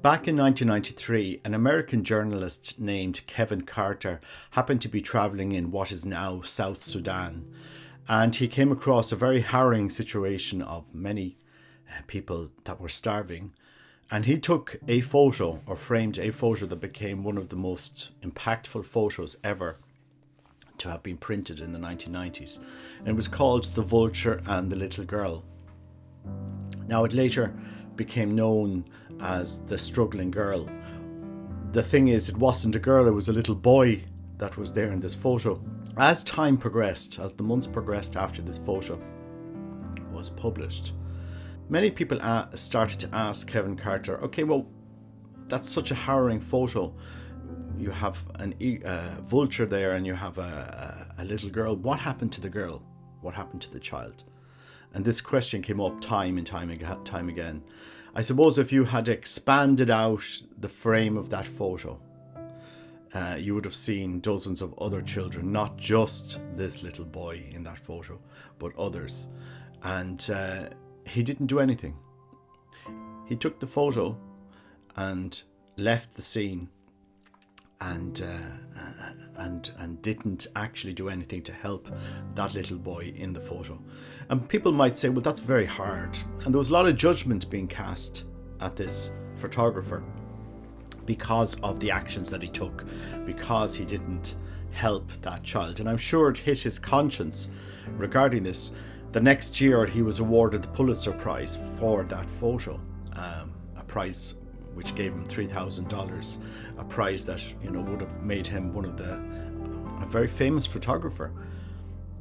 Back in 1993, an American journalist named Kevin Carter happened to be travelling in what is now South Sudan, and he came across a very harrowing situation of many people that were starving. And he took a photo, or framed a photo, that became one of the most impactful photos ever to have been printed in the 1990s. And it was called The Vulture and the Little Girl. Now, it later became known as The Struggling Girl. The thing is, it wasn't a girl, it was a little boy that was there in this photo. As time progressed, as the months progressed after this photo was published, many people started to ask Kevin Carter, okay, well, that's such a harrowing photo. You have a vulture there and you have a little girl. What happened to the girl? What happened to the child? And this question came up time and time again. I suppose if you had expanded out the frame of that photo, you would have seen dozens of other children, not just this little boy in that photo, but others. And he didn't do anything. He took the photo and left the scene and didn't actually do anything to help that little boy in the photo. And people might say, well, that's very hard. And there was a lot of judgment being cast at this photographer because of the actions that he took, because he didn't help that child. And I'm sure it hit his conscience regarding this. The next year he was awarded the Pulitzer Prize for that photo, a prize which gave him $3,000, a prize that would have made him a very famous photographer.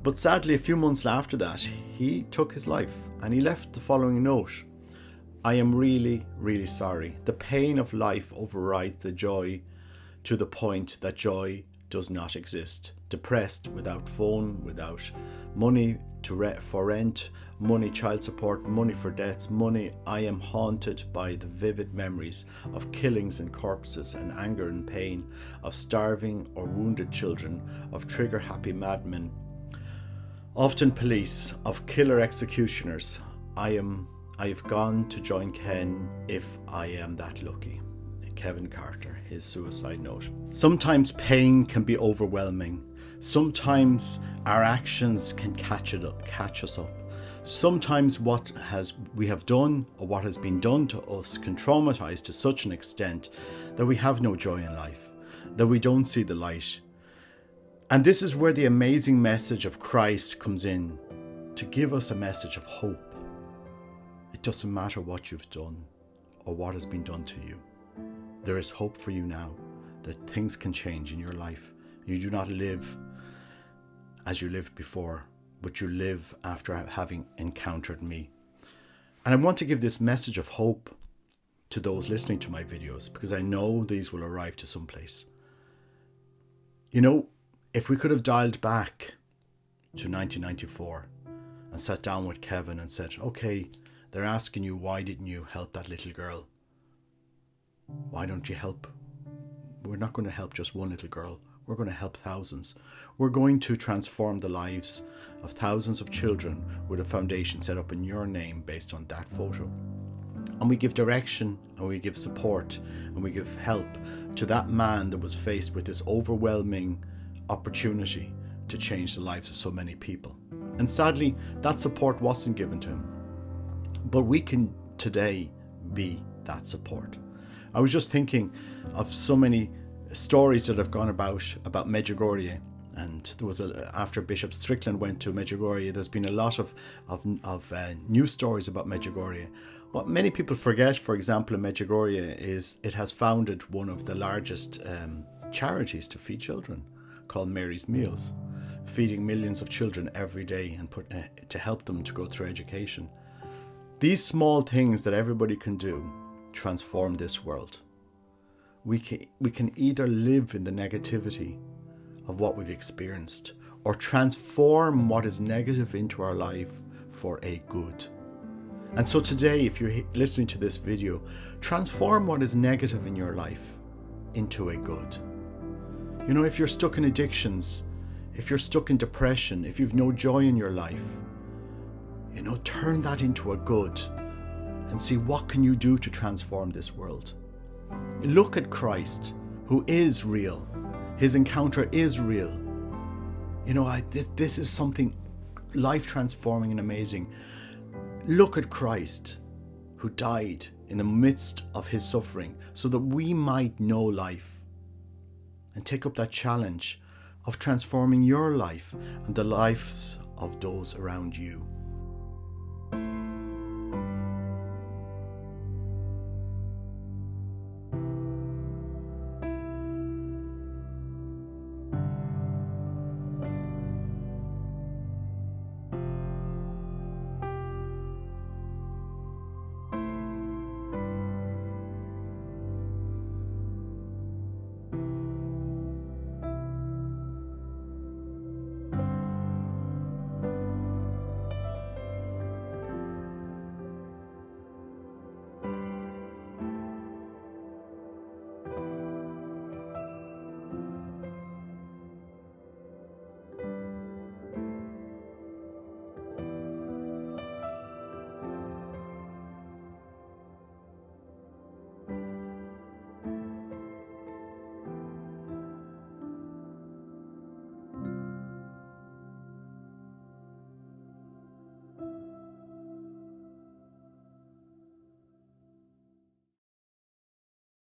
But sadly, a few months after that, he took his life, and he left the following note: I am really, really sorry. The pain of life overrides the joy to the point that joy does not exist. Depressed, without phone, without money for rent, money child support, money for debts, money. I am haunted by the vivid memories of killings and corpses and anger and pain, of starving or wounded children, of trigger-happy madmen, often police, of killer executioners. I have gone to join Ken if I am that lucky. Kevin Carter, his suicide note. Sometimes pain can be overwhelming. Sometimes our actions can catch us up. Sometimes what we have done or what has been done to us can traumatize to such an extent that we have no joy in life, that we don't see the light. And this is where the amazing message of Christ comes in, to give us a message of hope. It doesn't matter what you've done or what has been done to you. There is hope for you now, that things can change in your life. You do not live as you lived before, but you live after having encountered me. And I want to give this message of hope to those listening to my videos, because I know these will arrive to some place. If we could have dialed back to 1994 and sat down with Kevin and said, okay, they're asking you, why didn't you help that little girl? Why don't you help? We're not going to help just one little girl. We're going to help thousands. We're going to transform the lives of thousands of children with a foundation set up in your name based on that photo. And we give direction, and we give support, and we give help to that man that was faced with this overwhelming opportunity to change the lives of so many people. And sadly, that support wasn't given to him. But we can today be that support. I was just thinking of so many stories that have gone about Medjugorje, and there was after Bishop Strickland went to Medjugorje, there's been a lot of news stories about Medjugorje. What many people forget, for example, in Medjugorje is it has founded one of the largest charities to feed children, called Mary's Meals, feeding millions of children every day and to help them to go through education. These small things that everybody can do transform this world. We can either live in the negativity of what we've experienced, or transform what is negative into our life for a good. And so today, if you're listening to this video, transform what is negative in your life into a good. If you're stuck in addictions, if you're stuck in depression, if you've no joy in your life, turn that into a good and see what can you do to transform this world. Look at Christ, who is real. His encounter is real. This is something life transforming and amazing. Look at Christ, who died in the midst of his suffering so that we might know life, and take up that challenge of transforming your life and the lives of those around you.